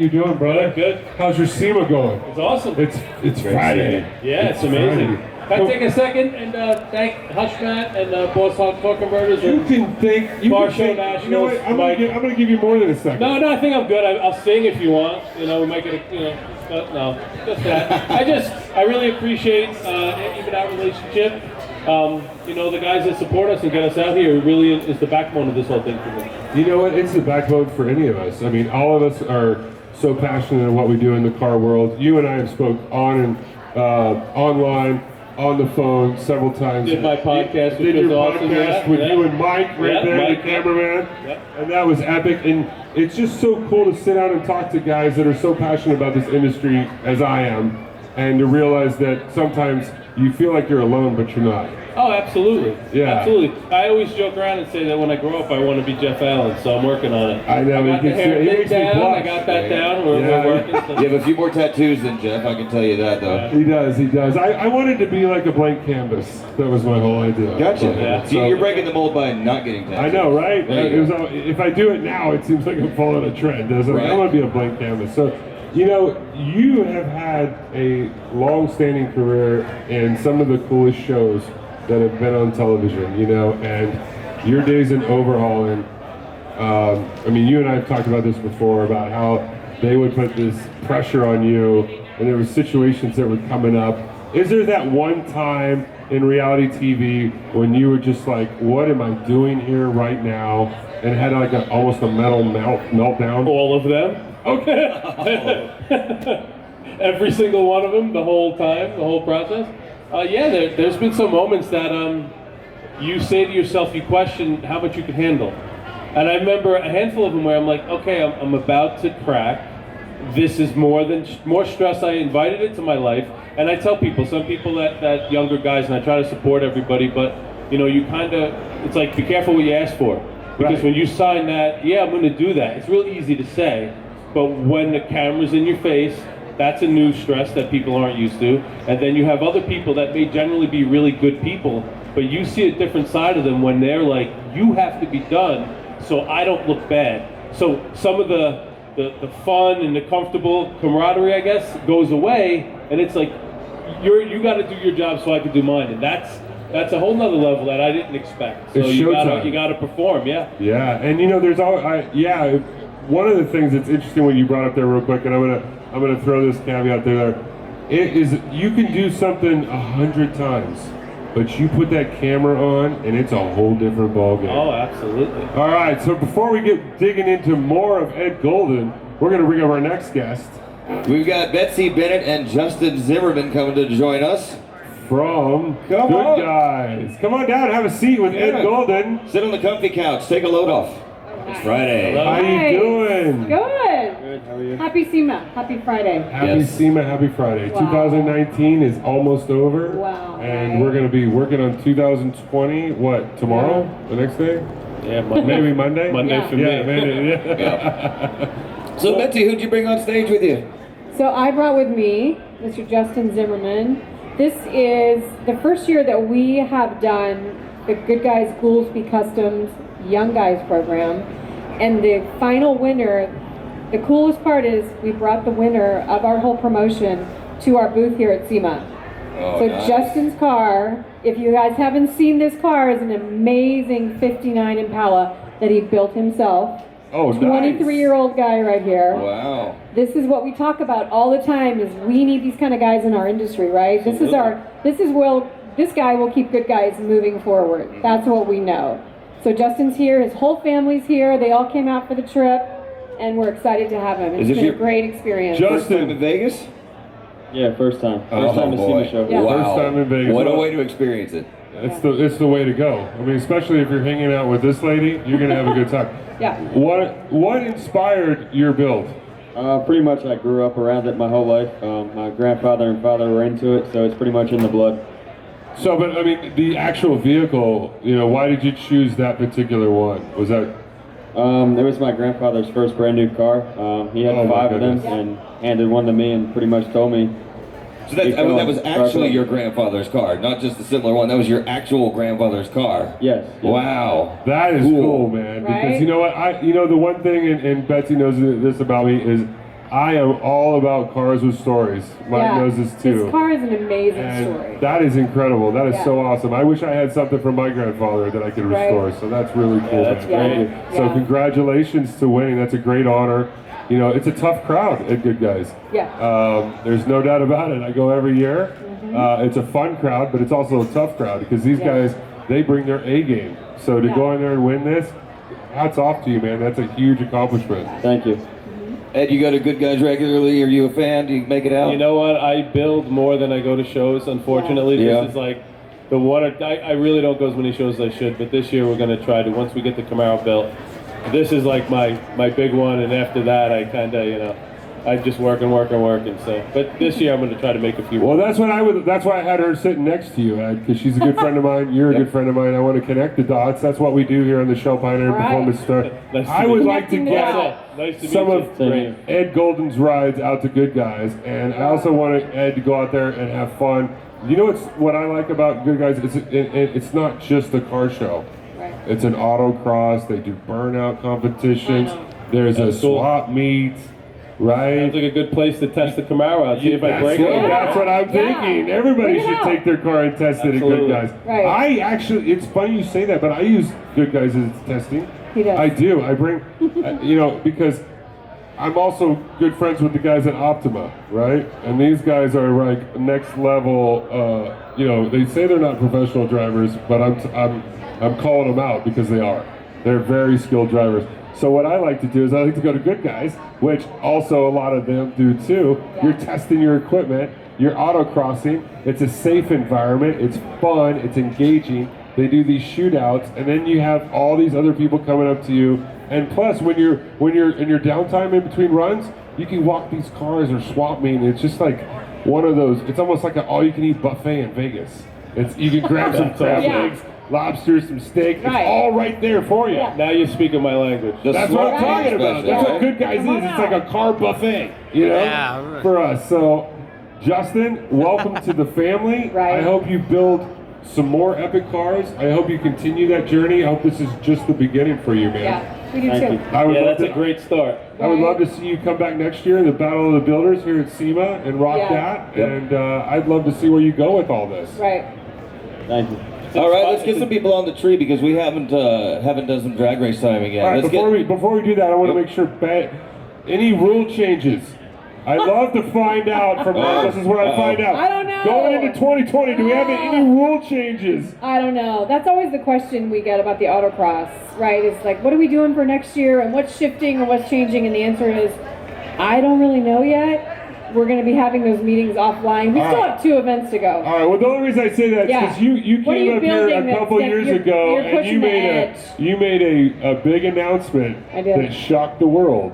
How you doing, brother? Good. How's your SEMA going? It's awesome. It's Friday. Yeah, it's amazing. Friday. Can I take a second and thank Hushmat and Boss Hog Talk Converters? You can think. You Bar can Show think. Nationals. You know what? I'm gonna give you more than a second. No, I think I'm good. I'll sing if you want. You know, we might get a, but no, just that. I really appreciate even our relationship. The guys that support us and get us out here really is the backbone of this whole thing for me. You know what? It's the backbone for any of us. I mean, all of us are so passionate in what we do in the car world. You and I have spoke on and online, on the phone several times. Did my podcast, did your podcast with you and Mike there, Mike, the cameraman, and that was epic. And it's just so cool to sit down and talk to guys that are so passionate about this industry as I am, and to realize that sometimes you feel like you're alone, but you're not. Oh, absolutely. Yeah. Absolutely. I always joke around and say that when I grow up, I want to be Jeff Allen, so I'm working on it. I know. I got the hair thing down. I got that down. We're working. So. You have a few more tattoos than Jeff, I can tell you that, though. He does. I wanted to be like a blank canvas. That was my whole idea. Gotcha. Yeah. So you're breaking the mold by not getting tattoos. I know, right? If I do it now, it seems like I'm following a trend, doesn't it? Right. I want to be a blank canvas. So, you have had a long-standing career in some of the coolest shows that have been on television, and your days in Overhaulin. You and I have talked about this before, about how they would put this pressure on you, and there were situations that were coming up. Is there that one time in reality TV when you were just like, what am I doing here right now? And had like almost a mental meltdown? All of them. Okay. Every single one of them, the whole time, the whole process. There's been some moments that you say to yourself, you question how much you can handle. And I remember a handful of them where I'm like, okay, I'm about to crack. This is more stress. I invited it to my life. And I tell people, some people that younger guys, and I try to support everybody, but you kind of, it's like, be careful what you ask for. Because when you sign that, yeah, I'm going to do that, it's real easy to say. But when the camera's in your face, that's a new stress that people aren't used to. And then you have other people that may generally be really good people, but you see a different side of them when they're like, you have to be done so I don't look bad. So some of the fun and the comfortable camaraderie, I guess, goes away, and it's like, you got to do your job so I can do mine. And that's a whole nother level that I didn't expect. So you got to perform, yeah. Yeah, and there's one of the things that's interesting when you brought up there real quick, and I'm gonna throw this caveat there. It is, you can do something 100 times, but you put that camera on, and it's a whole different ballgame. Oh, absolutely. All right, so before we get digging into more of Ed Golden, we're gonna bring up our next guest. We've got Betsy Bennett and Justin Zimmerman coming to join us. From Good Guys. Come on down, have a seat with Ed Golden. Sit on the comfy couch, take a load off. It's Friday. How you doing? Good. Good, how are you? Happy SEMA. Happy Friday. Happy SEMA, happy Friday. Wow. 2019 is almost over. Wow. And we're going to be working on 2020, tomorrow? Yeah. The next day? Yeah, Monday. Maybe Monday? Monday for me. Yeah, Monday. So Betsy, who'd you bring on stage with you? So I brought with me Mr. Justin Zimmerman. This is the first year that we have done the Good Guys Goolsby Customs Young Guys program. And the final winner, the coolest part is we brought the winner of our whole promotion to our booth here at SEMA. So nice. Justin's car, if you guys haven't seen this car, is an amazing 59 Impala that he built himself. Oh, nice. 23-year-old guy right here. Wow. This is what we talk about all the time, is we need these kind of guys in our industry, right? This guy will keep Good Guys moving forward. That's what we know. So Justin's here, his whole family's here, they all came out for the trip, and we're excited to have him. It's been a great experience. First time in Vegas? Yeah, first time. First time to see the show. Yeah. Wow. First time in Vegas. What a way to experience it. It's the way to go. I mean, especially if you're hanging out with this lady, you're going to have a good time. Yeah. What inspired your build? Pretty much I grew up around it my whole life. My grandfather and father were into it, so it's pretty much in the blood. So, but I mean, the actual vehicle, why did you choose that particular one? Was that? It was my grandfather's first brand new car. He had 5 of them and handed one to me and pretty much told me. So that was actually your grandfather's car, not just a similar one. That was your actual grandfather's car. Yes. Wow. That is cool, man. Right? Because you know what? The one thing, and Betsy knows this about me, is I am all about cars with stories. Mike knows this too. This car is an amazing And story. that is incredible. That is so awesome. I wish I had something from my grandfather that I could restore. So that's really cool. that's man. great. So congratulations to winning. That's a great honor. You know, it's a tough crowd at Good Guys. There's no doubt about it. I go every year. It's a fun crowd, but it's also a tough crowd because these guys, they bring their A game. So to go in there and win this, hats off to you, man. That's a huge accomplishment. Thank you. Ed, you go to Good Guys regularly? Are you a fan? Do you make it out? You know what? I build more than I go to shows, unfortunately. This is like the one, I really don't go as many shows as I should, but this year we're going to try to, once we get the Camaro built, this is like my big one, and after that I kind of, you know, I just working. So, but this year I'm going to try to make a few. Well, that's why I had her sitting next to you, Ed, because she's a good friend of mine. You're a good friend of mine. I want to connect the dots. That's what we do here on the show, Pioneer Performance Store. I would like to get some of Ed Golden's rides out to Good Guys, and I also want Ed to go out there and have fun. You know what I like about Good Guys? It's not just a car show. It's an autocross. They do burnout competitions. There's a swap meet. Right. Sounds like a good place to test the Camaro out. See if I break it. That's what I'm thinking. Everybody should take their car and test it at Good Guys. I actually, it's funny you say that, but I use Good Guys as testing. He does. I do. I bring, you know, because I'm also good friends with the guys at Optima, right? And these guys are like next level. You know, they say they're not professional drivers, but I'm calling them out because they are. They're very skilled drivers. So what I like to do is I like to go to Good Guys, which also a lot of them do too. You're testing your equipment, you're autocrossing, it's a safe environment, it's fun, it's engaging. They do these shootouts, and then you have all these other people coming up to you. And plus, when you're in your downtime in between runs, you can walk these cars or swap meet. It's just like one of those. It's almost like an all-you-can-eat buffet in Vegas. You can grab some crab legs, lobsters, some steak. It's all right there for you. Now you're speaking my language. That's what I'm talking about. That's what Good Guys is. It's like a car buffet, you know, for us. So, Justin, welcome to the family. I hope you build some more epic cars. I hope you continue that journey. I hope this is just the beginning for you, man. Yeah, we do too. That's a great start. I would love to see you come back next year in the Battle of the Builders here at SEMA and rock that. And I'd love to see where you go with all this. Thank you. All right, let's get some people on the tree because we haven't done some drag race time again. All right, before we do that, I want to make sure any rule changes. I'd love to find out from this is where I find out. I don't know. Going into 2020, do we have any rule changes? I don't know. That's always the question we get about the autocross, right? It's like, what are we doing for next year, and what's shifting or what's changing? And the answer is, I don't really know yet. We're going to be having those meetings offline. We still have 2 events to go. All right. Well, the only reason I say that is because you came up here a couple years ago and you made a big announcement that shocked the world.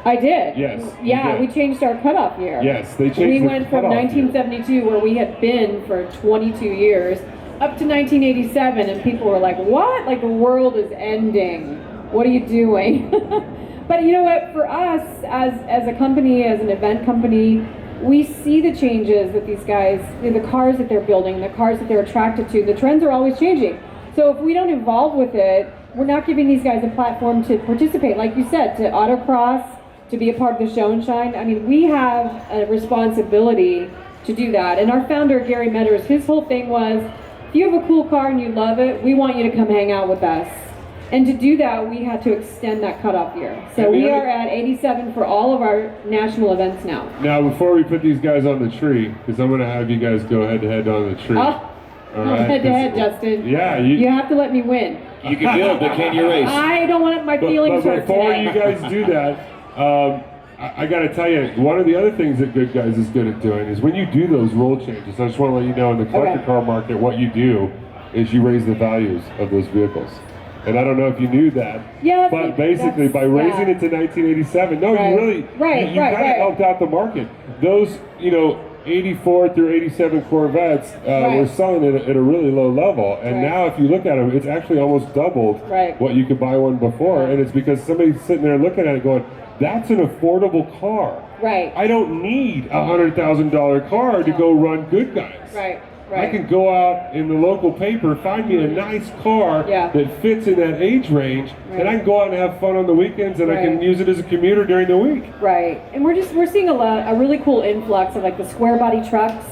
I did. Yes. Yeah, we changed our cutoff year. Yes, they changed. We went from 1972, where we had been for 22 years, up to 1987, and people were like, "What? Like the world is ending? What are you doing?" But you know what? For us, as a company, as an event company, we see the changes that these guys, the cars that they're building, the cars that they're attracted to. The trends are always changing. So if we don't evolve with it, we're not giving these guys a platform to participate, like you said, to autocross, to be a part of the show and shine. I mean, we have a responsibility to do that. And our founder, Gary Metters, his whole thing was, if you have a cool car and you love it, we want you to come hang out with us. And to do that, we had to extend that cutoff year. So we are at 87 for all of our national events now. Now, before we put these guys on the tree, because I'm going to have you guys go head-to-head on the tree. All right? Head-to-head, Justin. Yeah. You have to let me win. You can build, but can you race? I don't want my feelings hurt before today. you guys do that, I got to tell you, one of the other things that Good Guys is good at doing is when you do those rule changes, I just want to let you know in the collector car market, what you do is you raise the values of those vehicles. And I don't know if you knew that, but basically by raising it to 1987, you really, you kind of helped out the market. Those, 84 through 87 Corvettes were selling it at a really low level, and now if you look at them, it's actually almost doubled what you could buy one before, and it's because somebody's sitting there looking at it going, that's an affordable car. I don't need a $100,000 car to go run Good Guys. I can go out in the local paper, find me a nice car Yeah. that fits in that age range, Right. and I can go out and have fun on the weekends, and I can Right. use it as a commuter during the week. Right, and we're seeing a really cool influx of like the square body trucks,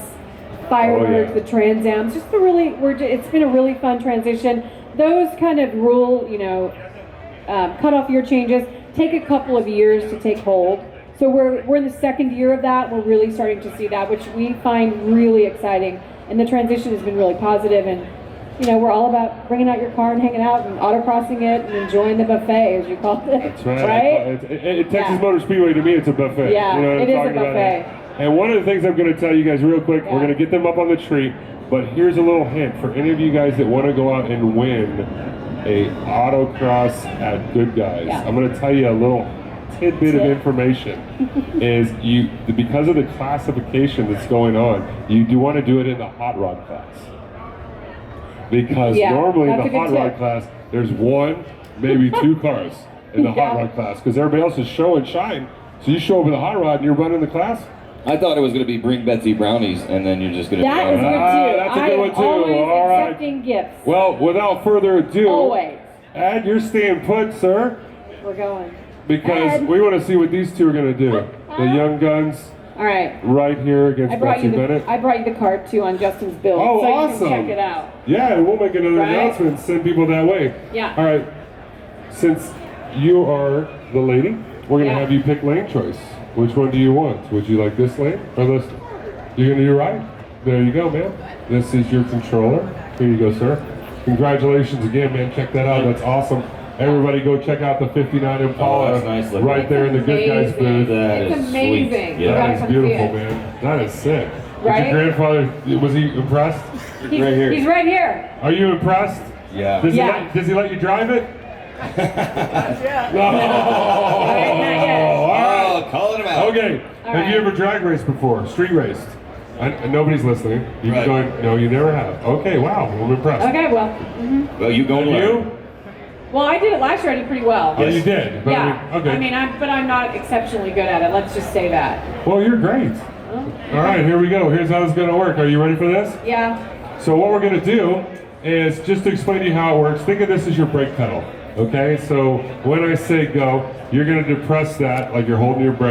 Firebirds, Oh, yeah. the Trans Ams. Just the really, it's been a really fun transition. Those kind of rule, cut off year changes take a couple of years to take hold. So we're in the second year of that. We're really starting to see that, which we find really exciting. And the transition has been really positive. And we're all about bringing out your car and hanging out and autocrossing it and enjoying the buffet, as you call it. That's right. Right? Texas Yeah. Motor Speedway, to me, it's a buffet. Yeah, You know what it I'm is a talking about? buffet. And one of the things I'm going to tell you guys real quick, Yeah. we're going to get them up on the tree, but here's a little hint for any of you guys that want to go out and win a autocross at Good Guys. Yeah. I'm going to tell you a little tidbit of information is because of the classification that's going on, you do want to do it in the hot rod class. Because Yeah, normally in that's the a good hot rod tip. class, there's one, maybe two cars in the hot Yeah. rod class because everybody else is show and shine. So you show up with a hot rod and you're running the class? I thought it was going to be bring Betsy brownies, and then you're just going to. That is good too. That's a I good am one, too. always All right. accepting gifts. Well, without further ado, Always. Ed, you're staying put, sir, We're going. because Ed. we want to see what these two are going to do. The young guns All right. right here I against brought Betsy you Bennett. I brought you the card too on Justin's build, Oh, so you awesome. can check it out. Yeah, and we'll make another Right? announcement and send people that way. Yeah. All right. Since you are the lady, we're going to Yeah. have you pick lane choice. Which one do you want? Would you like this lane or this? You're going to do right? There you go, man. This is your controller. Here you go, sir. Congratulations again, man. Check that out. That's awesome. Everybody go check out the 59 Impala that's nice looking. right there in the Good Guys Amazing. booth. That It's is amazing. sweet. You Yeah. gotta That is come see beautiful, it. man. That is sick. Right? Is your grandfather, was he impressed? He's, Right here. He's right here. Are you impressed? Yeah. Yeah. Does he let you drive it? No. Right, not yet. Oh, calling him out. Okay. All Have you right. ever drag raced before? Street raced? And nobody's listening. You're Right. going, no, you never have. Okay, wow. I'm impressed. Okay, well. Well, you go And learn. you? Well, I did it last year. I did pretty well. Oh, you did? But Yeah. okay. But I'm not exceptionally good at it. Let's just say that. Well, you're great. All right, here we go. Here's how it's going to work. Are you ready for this? Yeah. So what we're going to do is just to explain to you how it works. Think of this as your brake pedal. Okay? So when I say go, you're going to depress that like you're holding your brake.